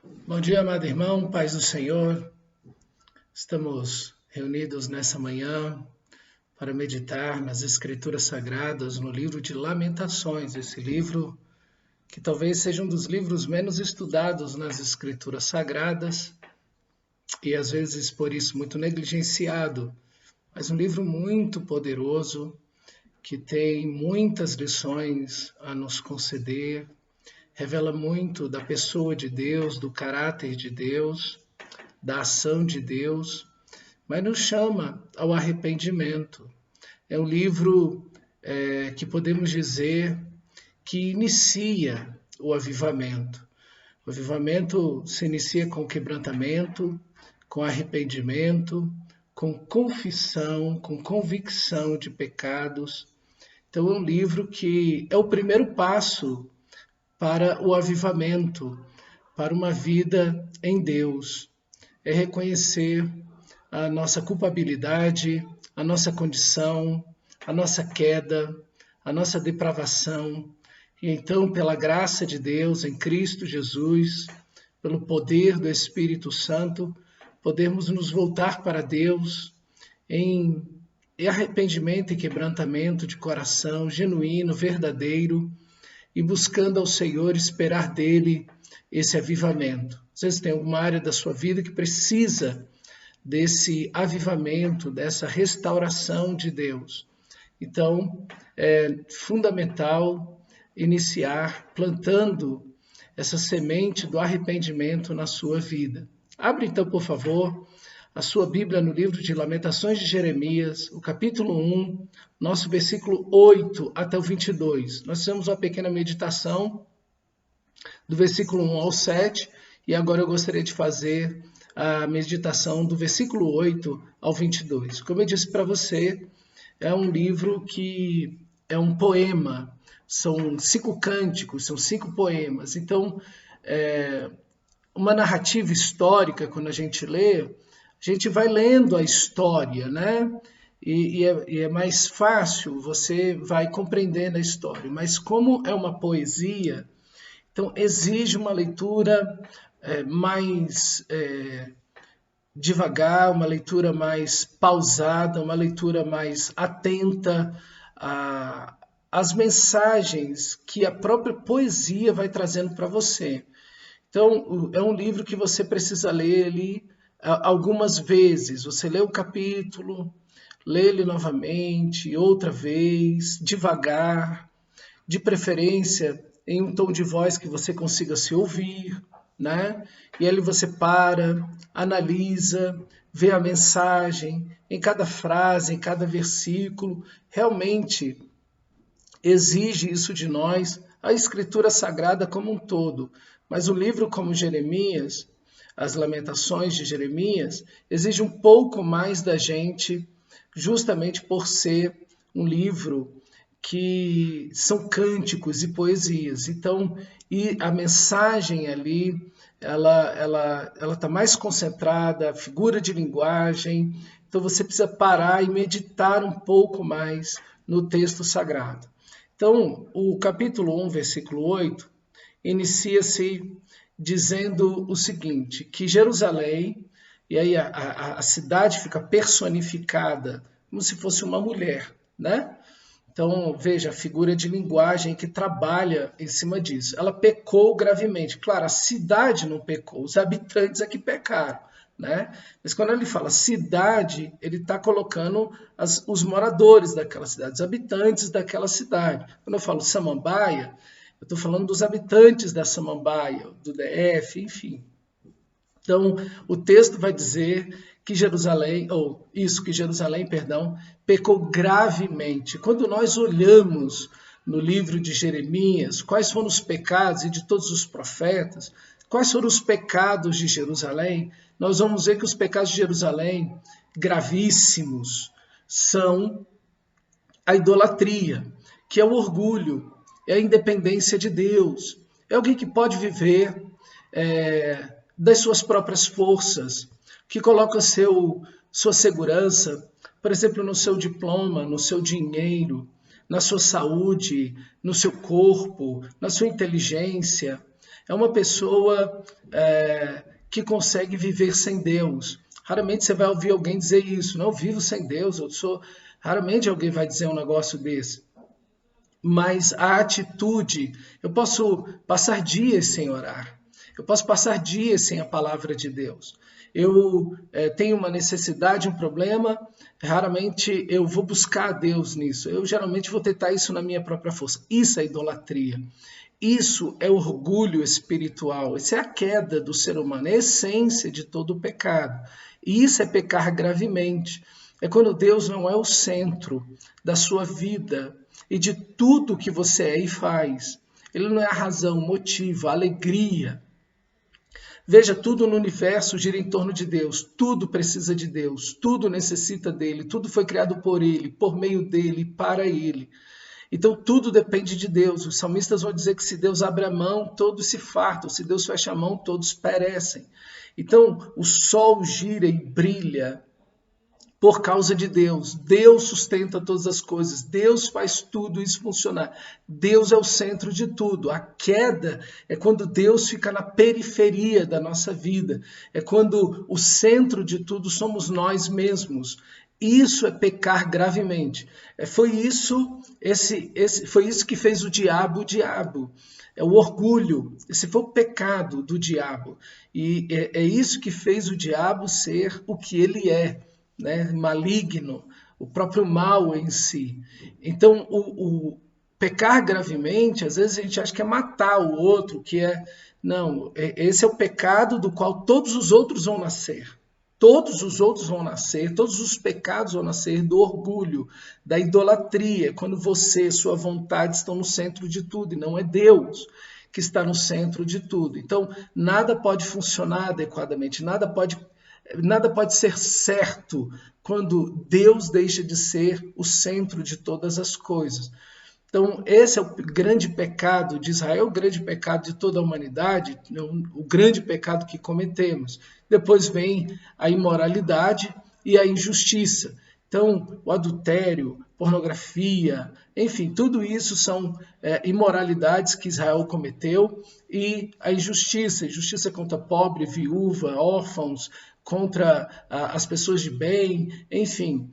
Bom dia, amado irmão, paz do Senhor. Estamos reunidos nessa manhã para meditar nas Escrituras Sagradas, no livro de Lamentações, esse livro que talvez seja um dos livros menos estudados nas Escrituras Sagradas e às vezes por isso muito negligenciado, mas um livro muito poderoso que tem muitas lições a nos conceder, revela muito da pessoa de Deus, do caráter de Deus, da ação de Deus, mas nos chama ao arrependimento. É um livro que podemos dizer que inicia o avivamento. O avivamento se inicia com quebrantamento, com arrependimento, com confissão, com convicção de pecados. Então é um livro que é o primeiro passo para o avivamento, para uma vida em Deus. É reconhecer a nossa culpabilidade, a nossa condição, a nossa queda, a nossa depravação. E então, pela graça de Deus em Cristo Jesus, pelo poder do Espírito Santo, podemos nos voltar para Deus em arrependimento e quebrantamento de coração genuíno, verdadeiro, e buscando ao Senhor esperar dele esse avivamento. Às vezes tem alguma área da sua vida que precisa desse avivamento, dessa restauração de Deus. Então, é fundamental iniciar plantando essa semente do arrependimento na sua vida. Abre então, por favor, a sua Bíblia no livro de Lamentações de Jeremias, o capítulo 1, nosso versículo 8 até o 22. Nós fizemos uma pequena meditação do versículo 1 ao 7, e agora eu gostaria de fazer a meditação do versículo 8 ao 22. Como eu disse para você, é um livro que é um poema, são 5 cânticos, são 5 poemas. Então, uma narrativa histórica, quando a gente lê, a gente vai lendo a história, né? E é mais fácil, você vai compreendendo a história. Mas como é uma poesia, então exige uma leitura mais devagar, uma leitura mais pausada, uma leitura mais atenta às mensagens que a própria poesia vai trazendo para você. Então, é um livro que você precisa ler ele algumas vezes. Você lê o capítulo, lê ele novamente, outra vez, devagar, de preferência em um tom de voz que você consiga se ouvir, né? E aí você para, analisa, vê a mensagem em cada frase, em cada versículo. Realmente exige isso de nós, a Escritura Sagrada como um todo. Mas o livro como Jeremias, as Lamentações de Jeremias, exige um pouco mais da gente, justamente por ser um livro que são cânticos e poesias. Então, e a mensagem ali, ela está mais concentrada, a figura de linguagem. Então, você precisa parar e meditar um pouco mais no texto sagrado. Então, o capítulo 1, versículo 8, inicia-se dizendo o seguinte, que Jerusalém, e aí a cidade fica personificada como se fosse uma mulher, né? Então, veja, a figura de linguagem que trabalha em cima disso. Ela pecou gravemente. Claro, a cidade não pecou, os habitantes é que pecaram, né? Mas quando ele fala cidade, ele está colocando os moradores daquela cidade, os habitantes daquela cidade. Quando eu falo Samambaia, eu estou falando dos habitantes da Samambaia, do DF, enfim. Então, o texto vai dizer que Jerusalém, pecou gravemente. Quando nós olhamos no livro de Jeremias, quais foram os pecados e de todos os profetas, quais foram os pecados de Jerusalém, nós vamos ver que os pecados de Jerusalém, gravíssimos, são a idolatria, que é o orgulho, é a independência de Deus. É alguém que pode viver das suas próprias forças, que coloca sua segurança, por exemplo, no seu diploma, no seu dinheiro, na sua saúde, no seu corpo, na sua inteligência. é uma pessoa que consegue viver sem Deus. Raramente você vai ouvir alguém dizer isso, não, eu vivo sem Deus, Raramente alguém vai dizer um negócio desse. Mas a atitude, eu posso passar dias sem orar, eu posso passar dias sem a palavra de Deus. Eu tenho uma necessidade, um problema, raramente eu vou buscar a Deus nisso. Eu geralmente vou tentar isso na minha própria força. Isso é idolatria. Isso é orgulho espiritual. Isso é a queda do ser humano, é a essência de todo o pecado. E isso é pecar gravemente. É quando Deus não é o centro da sua vida e de tudo que você é e faz. Ele não é a razão, o motivo, a alegria. Veja, tudo no universo gira em torno de Deus, tudo precisa de Deus, tudo necessita dele, tudo foi criado por ele, por meio dele, para ele. Então tudo depende de Deus. Os salmistas vão dizer que se Deus abre a mão, todos se fartam, se Deus fecha a mão, todos perecem. Então o sol gira e brilha por causa de Deus. Deus sustenta todas as coisas. Deus faz tudo isso funcionar. Deus é o centro de tudo. A queda é quando Deus fica na periferia da nossa vida. É quando o centro de tudo somos nós mesmos. Isso é pecar gravemente. Foi isso que fez o diabo. É o orgulho. Esse foi o pecado do diabo. E é isso que fez o diabo ser o que ele é. Né, maligno, o próprio mal em si. Então, o pecar gravemente, às vezes a gente acha que é matar o outro, não, esse é o pecado do qual todos os outros vão nascer. Todos os outros vão nascer, todos os pecados vão nascer do orgulho, da idolatria, quando você, sua vontade estão no centro de tudo, e não é Deus que está no centro de tudo. Então, nada pode funcionar adequadamente, nada pode ser certo quando Deus deixa de ser o centro de todas as coisas. Então, esse é o grande pecado de Israel, o grande pecado de toda a humanidade, o grande pecado que cometemos. Depois vem a imoralidade e a injustiça. Então, o adultério, pornografia, enfim, tudo isso são imoralidades que Israel cometeu, e a injustiça contra pobre, viúva, órfãos, contra as pessoas de bem, enfim,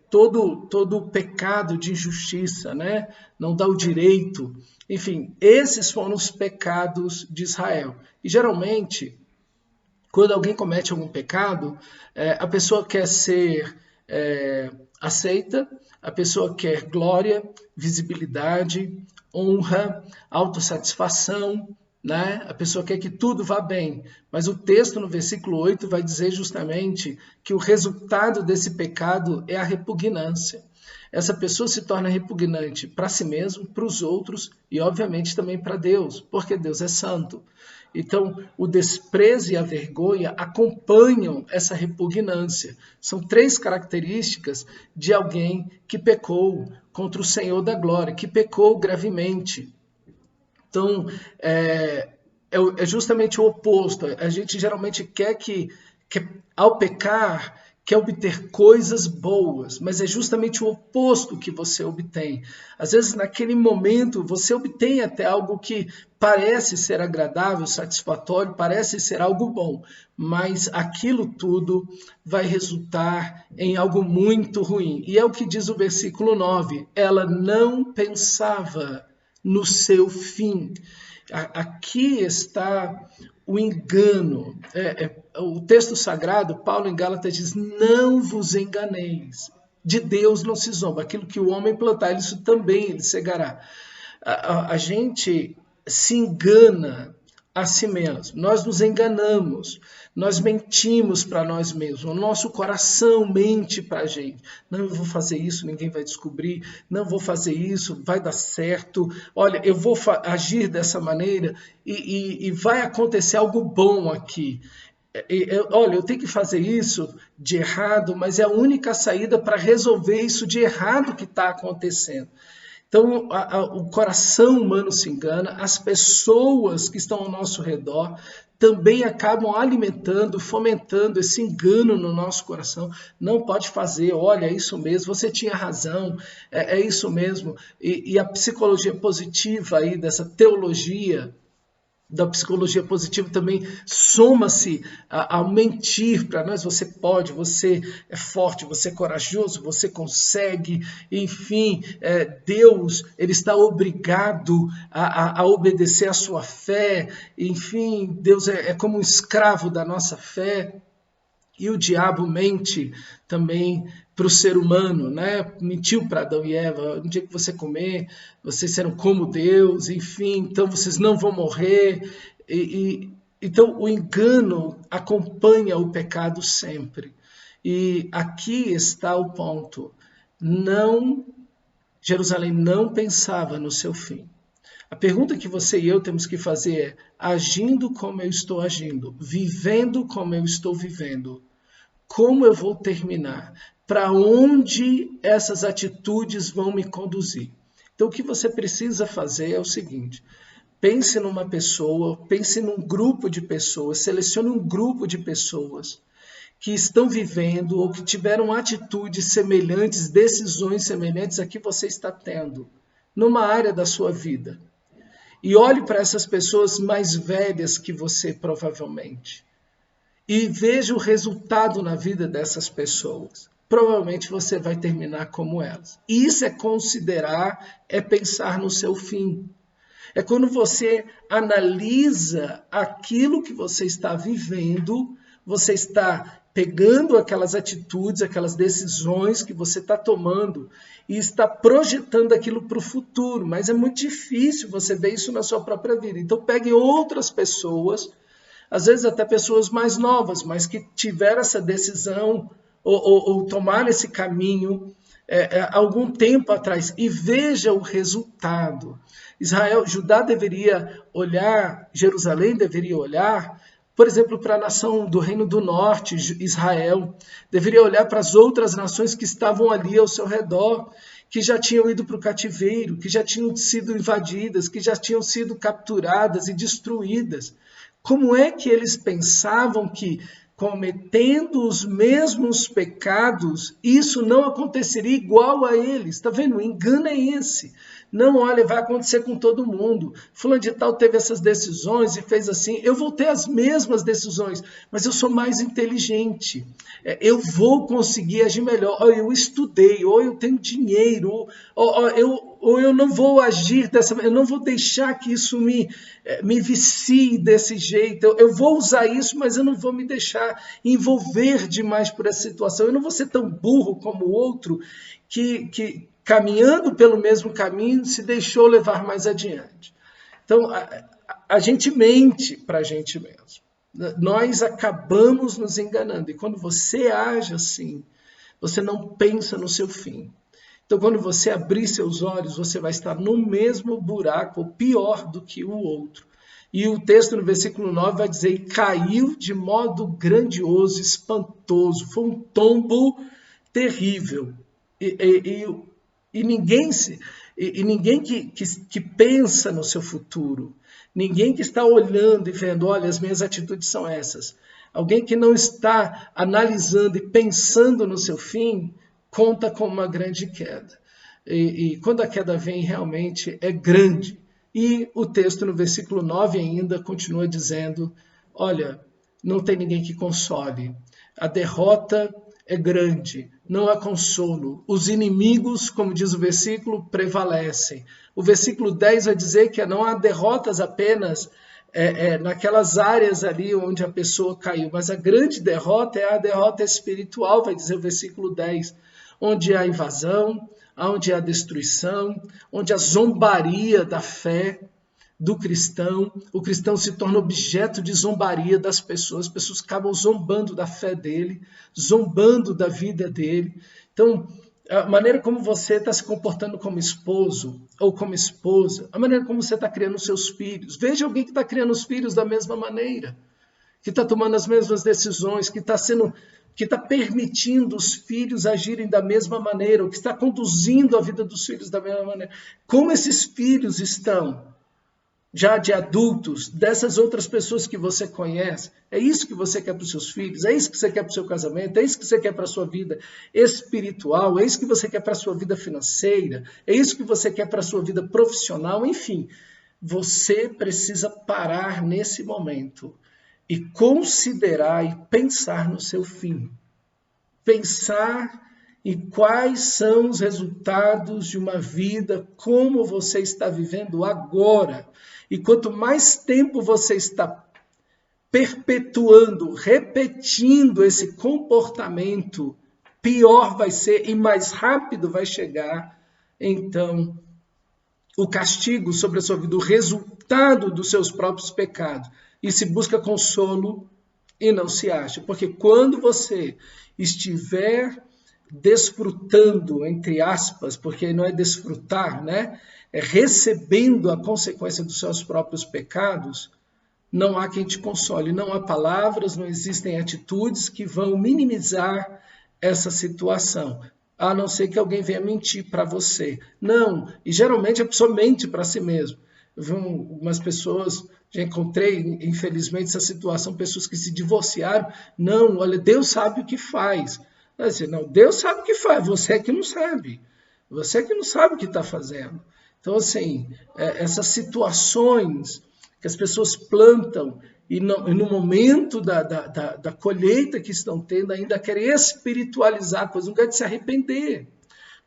todo pecado de injustiça, né? Não dá o direito, enfim, esses foram os pecados de Israel. E geralmente, quando alguém comete algum pecado, a pessoa quer ser aceita, a pessoa quer glória, visibilidade, honra, autossatisfação, né? A pessoa quer que tudo vá bem, mas o texto no versículo 8 vai dizer justamente que o resultado desse pecado é a repugnância. Essa pessoa se torna repugnante para si mesmo, para os outros e obviamente também para Deus, porque Deus é santo. Então, o desprezo e a vergonha acompanham essa repugnância. São 3 características de alguém que pecou contra o Senhor da glória, que pecou gravemente. Então, é justamente o oposto. A gente geralmente quer ao pecar, quer obter coisas boas, mas é justamente o oposto que você obtém. Às vezes, naquele momento, você obtém até algo que parece ser agradável, satisfatório, parece ser algo bom, mas aquilo tudo vai resultar em algo muito ruim. E é o que diz o versículo 9. Ela não pensava no seu fim. Aqui está o engano. O texto sagrado, Paulo em Gálatas diz, não vos enganeis. De Deus não se zomba. Aquilo que o homem plantar, isso também ele cegará. A gente se engana a si mesmo. Nós nos enganamos. Nós mentimos para nós mesmos. O nosso coração mente para a gente. Não, eu vou fazer isso, ninguém vai descobrir. Não vou fazer isso, vai dar certo. Olha, eu vou agir dessa maneira e vai acontecer algo bom aqui. Olha, eu tenho que fazer isso de errado, mas é a única saída para resolver isso de errado que está acontecendo. Então, o coração humano se engana, as pessoas que estão ao nosso redor também acabam alimentando, fomentando esse engano no nosso coração. Não pode fazer, olha, é isso mesmo, você tinha razão, é isso mesmo. E a psicologia positiva aí, dessa teologia da psicologia positiva também soma-se ao mentir para nós. Você pode, você é forte, você é corajoso, você consegue, enfim, Deus, ele está obrigado a obedecer à sua fé, enfim, Deus é como um escravo da nossa fé. E o diabo mente também para o ser humano, né? Mentiu para Adão e Eva: no dia que você comer, vocês serão como Deus, enfim, então vocês não vão morrer. Então o engano acompanha o pecado sempre. E aqui está o ponto: Jerusalém não pensava no seu fim. A pergunta que você e eu temos que fazer é: agindo como eu estou agindo, vivendo como eu estou vivendo, como eu vou terminar? Para onde essas atitudes vão me conduzir? Então, o que você precisa fazer é o seguinte: pense numa pessoa, pense num grupo de pessoas, selecione um grupo de pessoas que estão vivendo ou que tiveram atitudes semelhantes, decisões semelhantes a que você está tendo numa área da sua vida. E olhe para essas pessoas mais velhas que você, provavelmente, e veja o resultado na vida dessas pessoas. Provavelmente você vai terminar como elas. Isso é considerar, é pensar no seu fim. É quando você analisa aquilo que você está vivendo, você está pegando aquelas atitudes, aquelas decisões que você está tomando e está projetando aquilo para o futuro. Mas é muito difícil você ver isso na sua própria vida. Então pegue outras pessoas, às vezes até pessoas mais novas, mas que tiveram essa decisão ou tomaram esse caminho algum tempo atrás, e veja o resultado. Judá deveria olhar, Jerusalém deveria olhar, por exemplo, para a nação do Reino do Norte, Israel, deveria olhar para as outras nações que estavam ali ao seu redor, que já tinham ido para o cativeiro, que já tinham sido invadidas, que já tinham sido capturadas e destruídas. Como é que eles pensavam que, cometendo os mesmos pecados, isso não aconteceria igual a eles? Está vendo? O engano é esse. Não, olha, vai acontecer com todo mundo. Fulano de tal teve essas decisões e fez assim. Eu vou ter as mesmas decisões, mas eu sou mais inteligente. Eu vou conseguir agir melhor. Ou eu estudei, ou eu tenho dinheiro, ou eu não vou agir dessa maneira, eu não vou deixar que isso me vicie desse jeito. Eu vou usar isso, mas eu não vou me deixar envolver demais por essa situação. Eu não vou ser tão burro como o outro que caminhando pelo mesmo caminho, se deixou levar mais adiante. Então, a gente mente para a gente mesmo. Nós acabamos nos enganando. E quando você age assim, você não pensa no seu fim. Então, quando você abrir seus olhos, você vai estar no mesmo buraco, ou pior do que o outro. E o texto no versículo 9 vai dizer: e caiu de modo grandioso, espantoso. Foi um tombo terrível. E ninguém que pensa no seu futuro, ninguém que está olhando e vendo: olha, as minhas atitudes são essas. Alguém que não está analisando e pensando no seu fim, conta com uma grande queda. E quando a queda vem, realmente é grande. E o texto no versículo 9 ainda continua dizendo: olha, não tem ninguém que console. A derrota é grande, não há consolo. Os inimigos, como diz o versículo, prevalecem. O versículo 10 vai dizer que não há derrotas apenas naquelas áreas ali onde a pessoa caiu, mas a grande derrota é a derrota espiritual, vai dizer o versículo 10, onde há invasão, onde há destruição, onde há zombaria da fé do cristão. O cristão se torna objeto de zombaria das pessoas. As pessoas acabam zombando da fé dele, zombando da vida dele. Então, a maneira como você está se comportando como esposo ou como esposa, a maneira como você está criando seus filhos. Veja alguém que está criando os filhos da mesma maneira, que está tomando as mesmas decisões, que está permitindo os filhos agirem da mesma maneira, ou que está conduzindo a vida dos filhos da mesma maneira. Como esses filhos estão já de adultos, dessas outras pessoas que você conhece? É isso que você quer para os seus filhos? É isso que você quer para o seu casamento? É isso que você quer para a sua vida espiritual? É isso que você quer para a sua vida financeira? É isso que você quer para a sua vida profissional? Enfim, você precisa parar nesse momento e considerar e pensar no seu fim. Pensar em quais são os resultados de uma vida, como você está vivendo agora. E quanto mais tempo você está perpetuando, repetindo esse comportamento, pior vai ser e mais rápido vai chegar, então, o castigo sobre a sua vida, o resultado dos seus próprios pecados. E se busca consolo e não se acha. Porque quando você estiver desfrutando, entre aspas, porque não é desfrutar, né? É recebendo a consequência dos seus próprios pecados, não há quem te console, não há palavras, não existem atitudes que vão minimizar essa situação, a não ser que alguém venha mentir para você. Não, e geralmente a pessoa mente para si mesma. Umas pessoas, já encontrei, infelizmente, essa situação, pessoas que se divorciaram. Não, olha, Deus sabe o que faz. Não, Deus sabe o que faz, você é que não sabe. Você é que não sabe o que está fazendo. Então, assim, essas situações que as pessoas plantam e no momento da colheita que estão tendo, ainda querem espiritualizar a coisa, no lugar de se arrepender,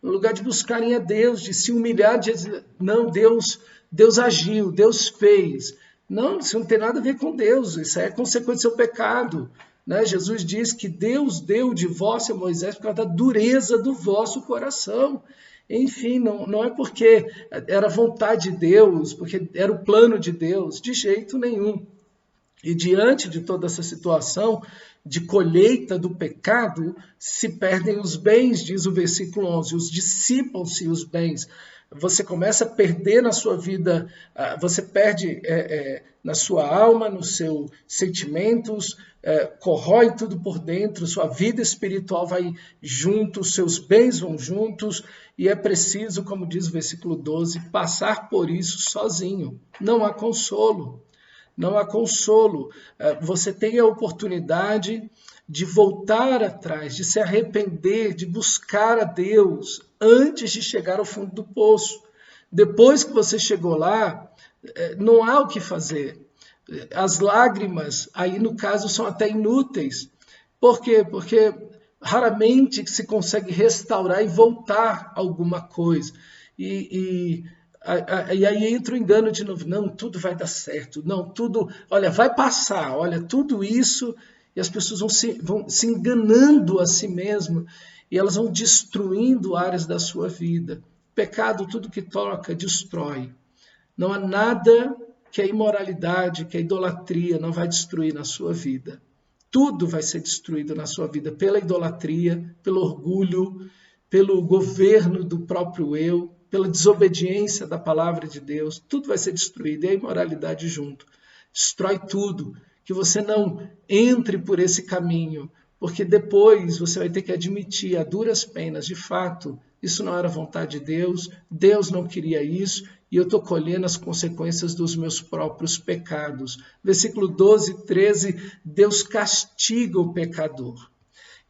no lugar de buscarem a Deus, de se humilhar, de dizer, não, Deus agiu, Deus fez. Não, isso não tem nada a ver com Deus, isso é consequência do seu pecado. Né? Jesus diz que Deus deu o divórcio a Moisés por causa da dureza do vosso coração. Enfim, não é porque era vontade de Deus, porque era o plano de Deus, de jeito nenhum. E diante de toda essa situação de colheita do pecado, se perdem os bens, diz o versículo 11, os dissipam-se os bens. Você começa a perder na sua vida, você perde na sua alma, nos seus sentimentos, corrói tudo por dentro, sua vida espiritual vai junto, seus bens vão juntos, e é preciso, como diz o versículo 12, passar por isso sozinho. Não há consolo. Não há consolo. Você tem a oportunidade de voltar atrás, de se arrepender, de buscar a Deus antes de chegar ao fundo do poço. Depois que você chegou lá, não há o que fazer. As lágrimas, aí no caso, são até inúteis. Por quê? Porque raramente se consegue restaurar e voltar alguma coisa. E aí entra o engano de novo. Não, tudo vai dar certo. Não, tudo, olha, vai passar. Olha, tudo isso. E as pessoas vão se enganando a si mesmas. E elas vão destruindo áreas da sua vida. Pecado, tudo que toca, destrói. Não há nada que a imoralidade, que a idolatria não vai destruir na sua vida. Tudo vai ser destruído na sua vida pela idolatria, pelo orgulho, pelo governo do próprio eu, pela desobediência da palavra de Deus. Tudo vai ser destruído e a imoralidade junto. Destrói tudo. Que você não entre por esse caminho, porque depois você vai ter que admitir a duras penas, de fato, isso não era vontade de Deus, Deus não queria isso, e eu estou colhendo as consequências dos meus próprios pecados. Versículo 12, 13, Deus castiga o pecador.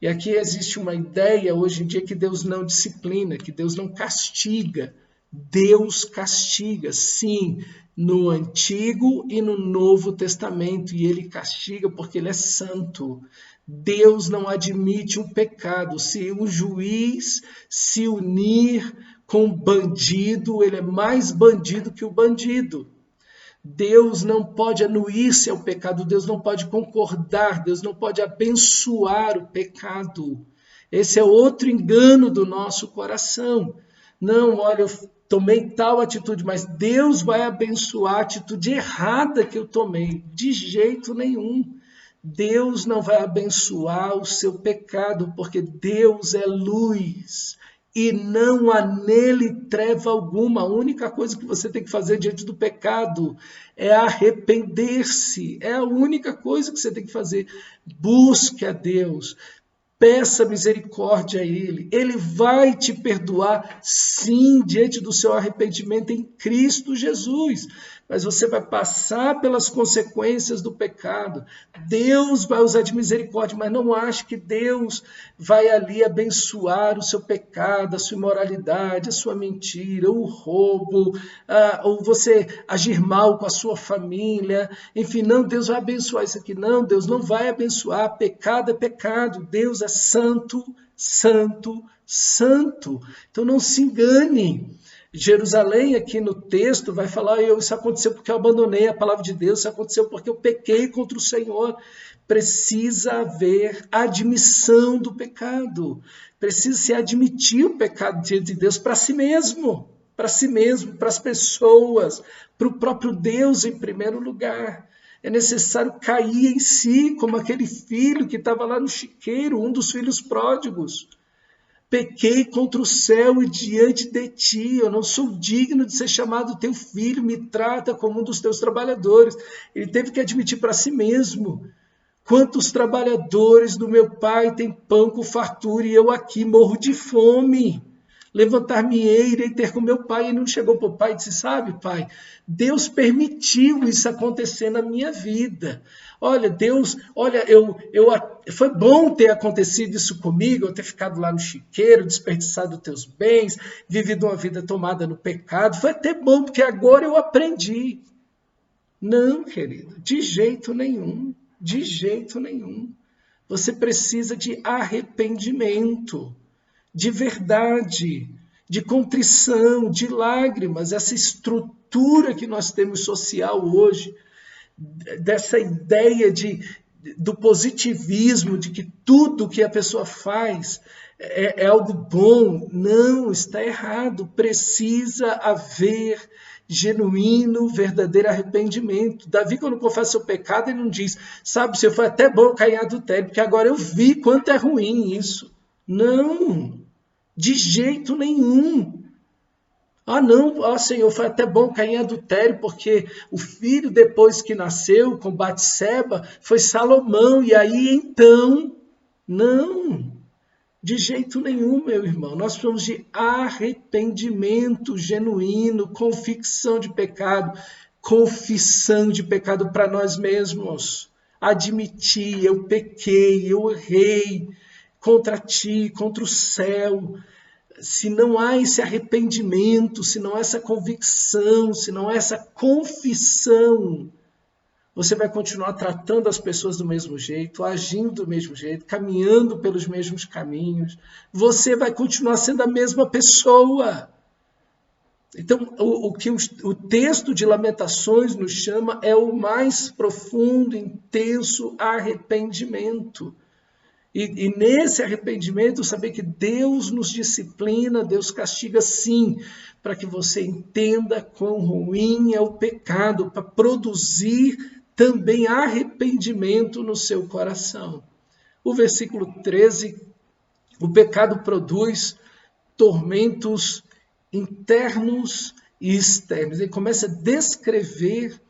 E aqui existe uma ideia hoje em dia que Deus não disciplina, que Deus não castiga. Deus castiga, sim, no Antigo e no Novo Testamento, e ele castiga porque ele é santo. Deus não admite o pecado. Se o juiz se unir com o bandido, ele é mais bandido que o bandido. Deus não pode anuir-se ao pecado, Deus não pode concordar, Deus não pode abençoar o pecado. Esse é outro engano do nosso coração. Não, olha, eu tomei tal atitude, mas Deus vai abençoar a atitude errada que eu tomei. De jeito nenhum. Deus não vai abençoar o seu pecado, porque Deus é luz e não há nele treva alguma. A única coisa que você tem que fazer diante do pecado é arrepender-se. É a única coisa que você tem que fazer. Busque a Deus. Peça misericórdia a Ele. Ele vai te perdoar, sim, diante do seu arrependimento em Cristo Jesus. mas você vai passar pelas consequências do pecado. Deus vai usar de misericórdia, mas não ache que Deus vai ali abençoar o seu pecado, a sua imoralidade, a sua mentira, o roubo, ou você agir mal com a sua família. Enfim, não, Deus vai abençoar isso aqui. Não, Deus não vai abençoar. Pecado é pecado. Deus é santo, santo, santo. Então não se engane. Jerusalém, aqui no texto, vai falar, isso aconteceu porque eu abandonei a palavra de Deus, isso aconteceu porque eu pequei contra o Senhor. Precisa haver admissão do pecado. Precisa se admitir o pecado diante de Deus para si mesmo, para as pessoas, para o próprio Deus em primeiro lugar. É necessário cair em si, como aquele filho que estava lá no chiqueiro, um dos filhos pródigos. Pequei contra o céu e diante de ti, eu não sou digno de ser chamado teu filho, me trata como um dos teus trabalhadores. Ele teve que admitir para si mesmo. Quantos trabalhadores do meu pai têm pão com fartura e eu aqui morro de fome? Levantar-me-ei, irei ter com meu pai. E não chegou para o pai e disse, sabe, pai, Deus permitiu isso acontecer na minha vida. Olha, Deus, foi bom ter acontecido isso comigo, eu ter ficado lá no chiqueiro, desperdiçado teus bens, vivido uma vida tomada no pecado. Foi até bom, porque agora eu aprendi. Não, querido, de jeito nenhum, de jeito nenhum. Você precisa de arrependimento, de verdade, de contrição, de lágrimas. Essa estrutura que nós temos social hoje, dessa ideia do positivismo, de que tudo que a pessoa faz é algo bom. Não, está errado. Precisa haver genuíno, verdadeiro arrependimento. Davi, quando confessa o pecado, ele não diz, sabe, se foi até bom cair em adultério, porque agora eu vi quanto é ruim isso. Não, de jeito nenhum. Não, Senhor, foi até bom cair em adultério, porque o filho, depois que nasceu com Batseba, foi Salomão, e aí então, não, de jeito nenhum, meu irmão. Nós precisamos de arrependimento genuíno, convicção de pecado, confissão de pecado para nós mesmos. Admitir, eu pequei, eu errei contra ti, contra o céu. Se não há esse arrependimento, se não há essa convicção, se não há essa confissão, você vai continuar tratando as pessoas do mesmo jeito, agindo do mesmo jeito, caminhando pelos mesmos caminhos. Você vai continuar sendo a mesma pessoa. Então, o que o texto de Lamentações nos chama é o mais profundo, intenso arrependimento. E nesse arrependimento, saber que Deus nos disciplina, Deus castiga sim, para que você entenda quão ruim é o pecado, para produzir também arrependimento no seu coração. O versículo 13, o pecado produz tormentos internos e externos. Ele começa a descrever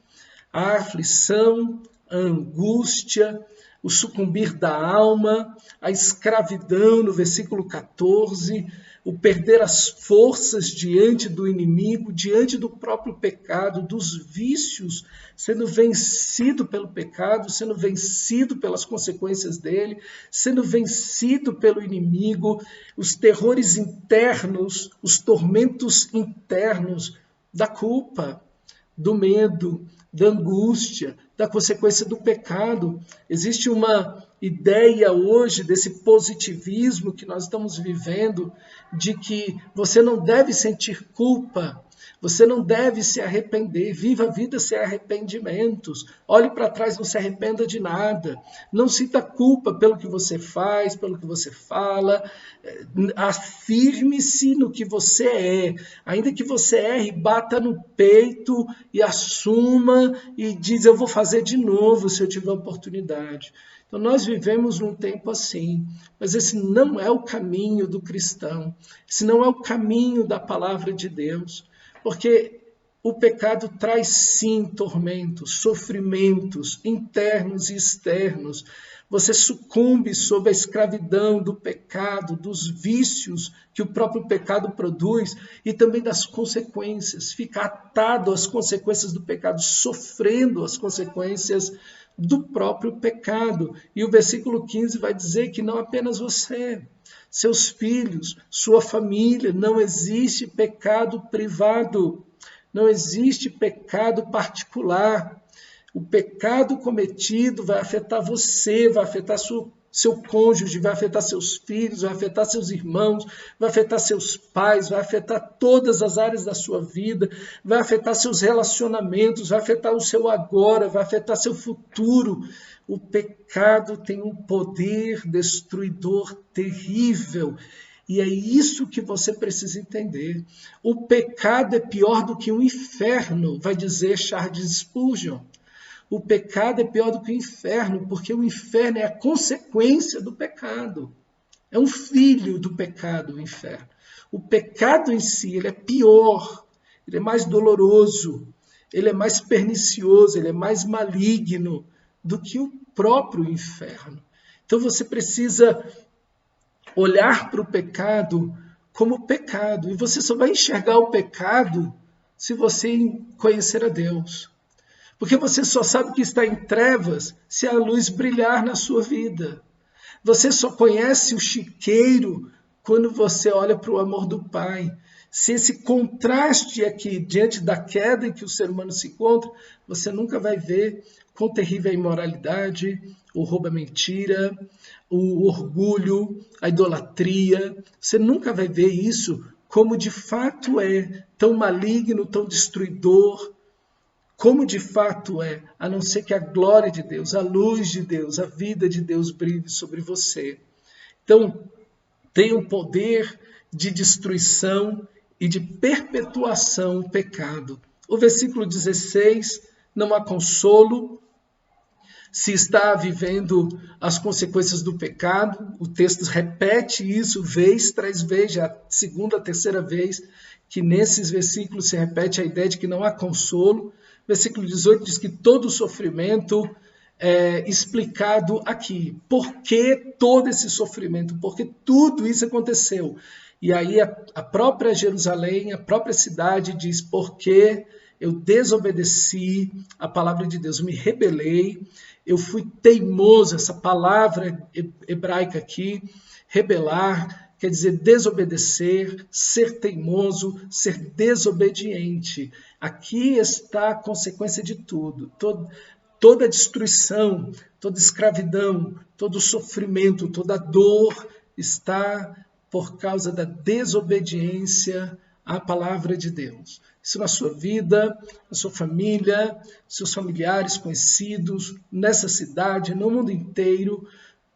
a aflição, a angústia, o sucumbir da alma, a escravidão no versículo 14, o perder as forças diante do inimigo, diante do próprio pecado, dos vícios, sendo vencido pelo pecado, sendo vencido pelas consequências dele, sendo vencido pelo inimigo, os terrores internos, os tormentos internos da culpa, do medo, da angústia, da consequência do pecado. Existe uma ideia hoje desse positivismo que nós estamos vivendo, de que você não deve sentir culpa, você não deve se arrepender, viva a vida sem arrependimentos, olhe para trás, não se arrependa de nada, não sinta culpa pelo que você faz, pelo que você fala, afirme-se no que você é, ainda que você erre, bata no peito e assuma e diz, eu vou fazer de novo se eu tiver oportunidade. Então nós vivemos num tempo assim, mas esse não é o caminho do cristão, esse não é o caminho da palavra de Deus, porque O pecado traz sim tormentos, sofrimentos internos e externos. Você sucumbe sob a escravidão do pecado, dos vícios que o próprio pecado produz e também das consequências. Fica atado às consequências do pecado, sofrendo as consequências do próprio pecado. E o versículo 15 vai dizer que não apenas você, seus filhos, sua família, não existe pecado privado. Não existe pecado particular. O pecado cometido vai afetar você, vai afetar seu cônjuge, vai afetar seus filhos, vai afetar seus irmãos, vai afetar seus pais, vai afetar todas as áreas da sua vida, vai afetar seus relacionamentos, vai afetar o seu agora, vai afetar seu futuro. O pecado tem um poder destruidor terrível. E é isso que você precisa entender. O pecado é pior do que o inferno, vai dizer Charles Spurgeon. O pecado é pior do que o inferno, porque o inferno é a consequência do pecado. É um filho do pecado, o inferno. O pecado em si, ele é pior, ele é mais doloroso, ele é mais pernicioso, ele é mais maligno do que o próprio inferno. Então você precisa olhar para o pecado como pecado. E você só vai enxergar o pecado se você conhecer a Deus. Porque você só sabe que está em trevas se a luz brilhar na sua vida. Você só conhece o chiqueiro quando você olha para o amor do Pai. Se esse contraste aqui, diante da queda em que o ser humano se encontra, você nunca vai ver quão terrível é a imoralidade, o roubo, a mentira, o orgulho, a idolatria. Você nunca vai ver isso como de fato é, tão maligno, tão destruidor, como de fato é, a não ser que a glória de Deus, a luz de Deus, a vida de Deus brilhe sobre você. Então, tem um poder de destruição e de perpetuação o pecado. O versículo 16, não há consolo se está vivendo as consequências do pecado. O texto repete isso vez tras vez, já a segunda, terceira vez, que nesses versículos se repete a ideia de que não há consolo. Versículo 18 diz que todo sofrimento é explicado aqui. Por que todo esse sofrimento? Porque tudo isso aconteceu. E aí a própria Jerusalém, a própria cidade diz, porque eu desobedeci a palavra de Deus, me rebelei, eu fui teimoso. Essa palavra hebraica aqui, rebelar, quer dizer desobedecer, ser teimoso, ser desobediente. Aqui está a consequência de tudo. Toda destruição, toda escravidão, todo sofrimento, toda dor está por causa da desobediência à palavra de Deus. Isso na sua vida, na sua família, seus familiares, conhecidos, nessa cidade, no mundo inteiro,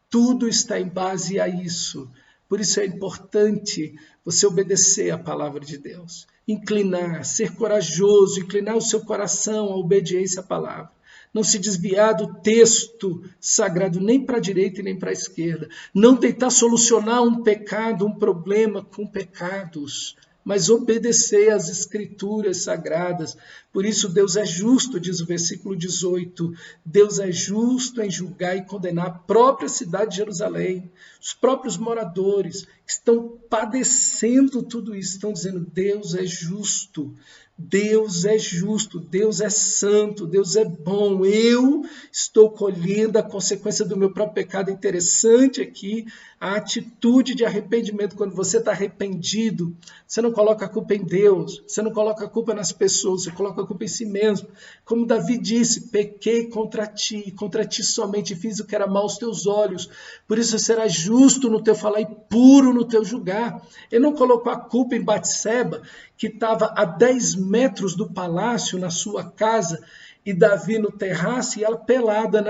tudo está em base a isso. Por isso é importante você obedecer à palavra de Deus, inclinar, ser corajoso, inclinar o seu coração à obediência à palavra. Não se desviar do texto sagrado nem para a direita e nem para a esquerda. Não tentar solucionar um pecado, um problema com pecados, mas obedecer às escrituras sagradas. Por isso Deus é justo, diz o versículo 18. Deus é justo em julgar e condenar a própria cidade de Jerusalém. Os próprios moradores que estão padecendo tudo isso, estão dizendo, Deus é justo. Deus é justo, Deus é santo, Deus é bom. Eu estou colhendo a consequência do meu próprio pecado. Interessante aqui a atitude de arrependimento. Quando você está arrependido, você não coloca a culpa em Deus, você não coloca a culpa nas pessoas, você coloca a culpa em si mesmo. Como Davi disse, pequei contra ti somente, fiz o que era mal aos teus olhos. Por isso serás justo no teu falar e puro no teu julgar. Ele não colocou a culpa em Batseba, que estava a 10 metros do palácio, na sua casa, e Davi no terraço e ela pelada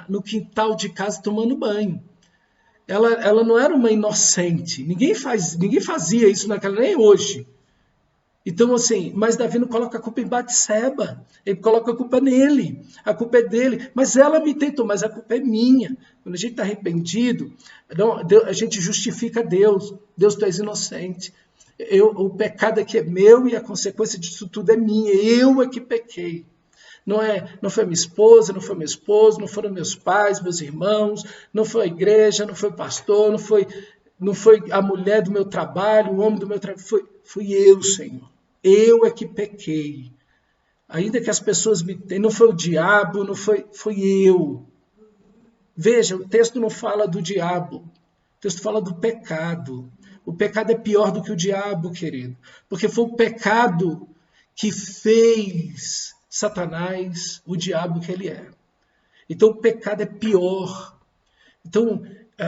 no quintal de casa tomando banho. Ela não era uma inocente, ninguém fazia isso naquela, nem hoje. Então, assim, mas Davi não coloca a culpa em Batseba, ele coloca a culpa nele, a culpa é dele, mas ela me tentou, mas a culpa é minha. Quando a gente está arrependido, a gente justifica Deus, tu és inocente. O pecado aqui é meu e a consequência disso tudo é minha. Eu é que pequei. Não foi minha esposa, não foi meu esposo, não foram meus pais, meus irmãos, não foi a igreja, não foi o pastor, não foi a mulher do meu trabalho, o homem do meu trabalho. Fui eu, Senhor. Eu é que pequei. Ainda que as pessoas me tenham, não foi o diabo, foi eu. Veja, o texto não fala do diabo, o texto fala do pecado. O pecado é pior do que o diabo, querido, porque foi o pecado que fez Satanás o diabo que ele é. Então o pecado é pior. Então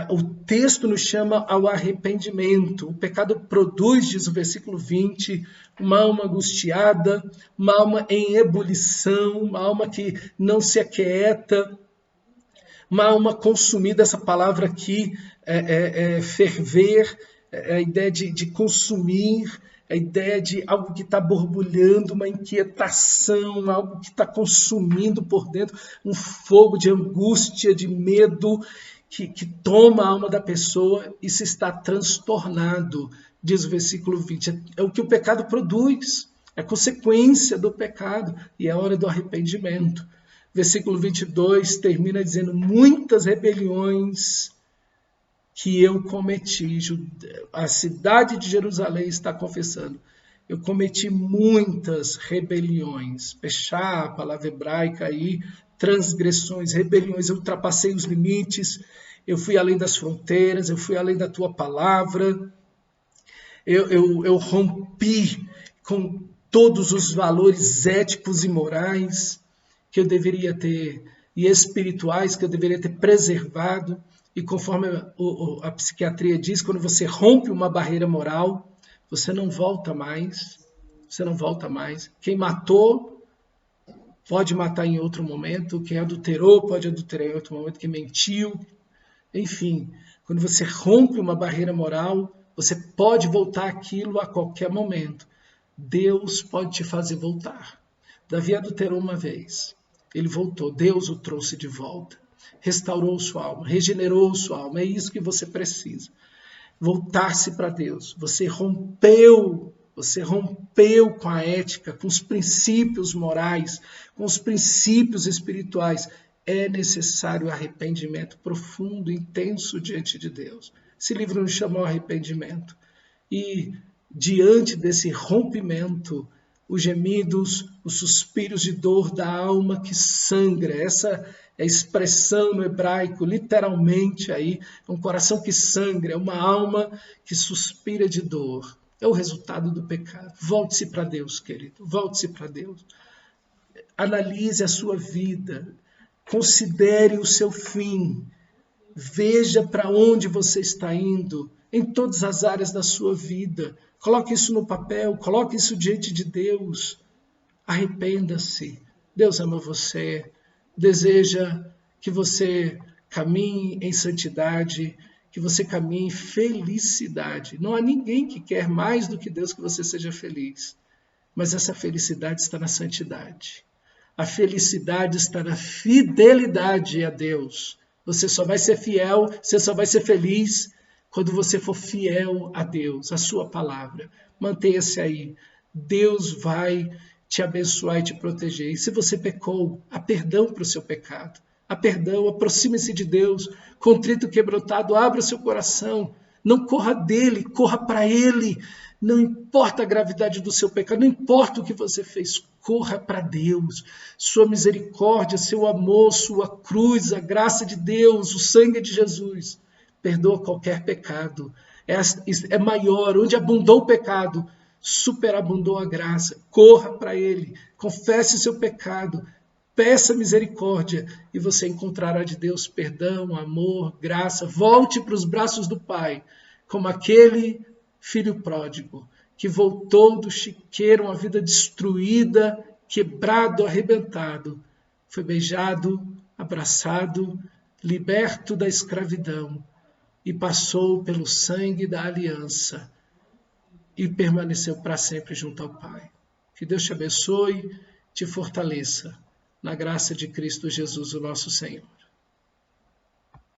o texto nos chama ao arrependimento. O pecado produz, diz o versículo 20, uma alma angustiada, uma alma em ebulição, uma alma que não se aquieta, uma alma consumida. Essa palavra aqui ferver, a ideia de consumir, a ideia de algo que está borbulhando, uma inquietação, algo que está consumindo por dentro, um fogo de angústia, de medo, que toma a alma da pessoa e se está transtornado, diz o versículo 20. É o que o pecado produz, é a consequência do pecado, e é a hora do arrependimento. Versículo 22 termina dizendo: muitas rebeliões que eu cometi. A cidade de Jerusalém está confessando: eu cometi muitas rebeliões. Pechá, a palavra hebraica aí, transgressões, rebeliões. Eu ultrapassei os limites, eu fui além das fronteiras, eu fui além da tua palavra, eu rompi com todos os valores éticos e morais que eu deveria ter, e espirituais que eu deveria ter preservado. E conforme a psiquiatria diz, quando você rompe uma barreira moral, você não volta mais. Você não volta mais. Quem matou pode matar em outro momento. Quem adulterou pode adulterar em outro momento. Quem mentiu. Enfim, quando você rompe uma barreira moral, você pode voltar àquilo a qualquer momento. Deus pode te fazer voltar. Davi adulterou uma vez. Ele voltou. Deus o trouxe de volta. Restaurou sua alma, regenerou sua alma. É isso que você precisa. Voltar-se para Deus. Você rompeu com a ética, com os princípios morais, com os princípios espirituais. É necessário arrependimento profundo, intenso diante de Deus. Esse livro nos chama ao arrependimento. E diante desse rompimento, os gemidos, os suspiros de dor da alma que sangra, essa é a expressão no hebraico, literalmente aí, é um coração que sangra, é uma alma que suspira de dor. É o resultado do pecado. Volte-se para Deus, querido, volte-se para Deus. Analise a sua vida, considere o seu fim, veja para onde você está indo, em todas as áreas da sua vida. Coloque isso no papel, coloque isso diante de Deus. Arrependa-se. Deus ama você, deseja que você caminhe em santidade, que você caminhe em felicidade. Não há ninguém que quer mais do que Deus que você seja feliz. Mas essa felicidade está na santidade. A felicidade está na fidelidade a Deus. Você só vai ser fiel, você só vai ser feliz quando você for fiel a Deus, a sua palavra. Mantenha-se aí. Deus vai te abençoar e te proteger. E se você pecou, há perdão para o seu pecado. Há perdão, aproxime-se de Deus. Contrito, quebrantado, abra seu coração. Não corra dele, corra para ele. Não importa a gravidade do seu pecado, não importa o que você fez, corra para Deus. Sua misericórdia, seu amor, sua cruz, a graça de Deus, o sangue de Jesus, perdoa qualquer pecado. É maior, onde abundou o pecado, superabundou a graça. Corra para ele, confesse o seu pecado, peça misericórdia e você encontrará de Deus perdão, amor, graça. Volte para os braços do Pai, como aquele filho pródigo que voltou do chiqueiro, uma vida destruída, quebrado, arrebentado. Foi beijado, abraçado, liberto da escravidão e passou pelo sangue da aliança e permaneceu para sempre junto ao Pai. Que Deus te abençoe, te fortaleça, na graça de Cristo Jesus, o nosso Senhor.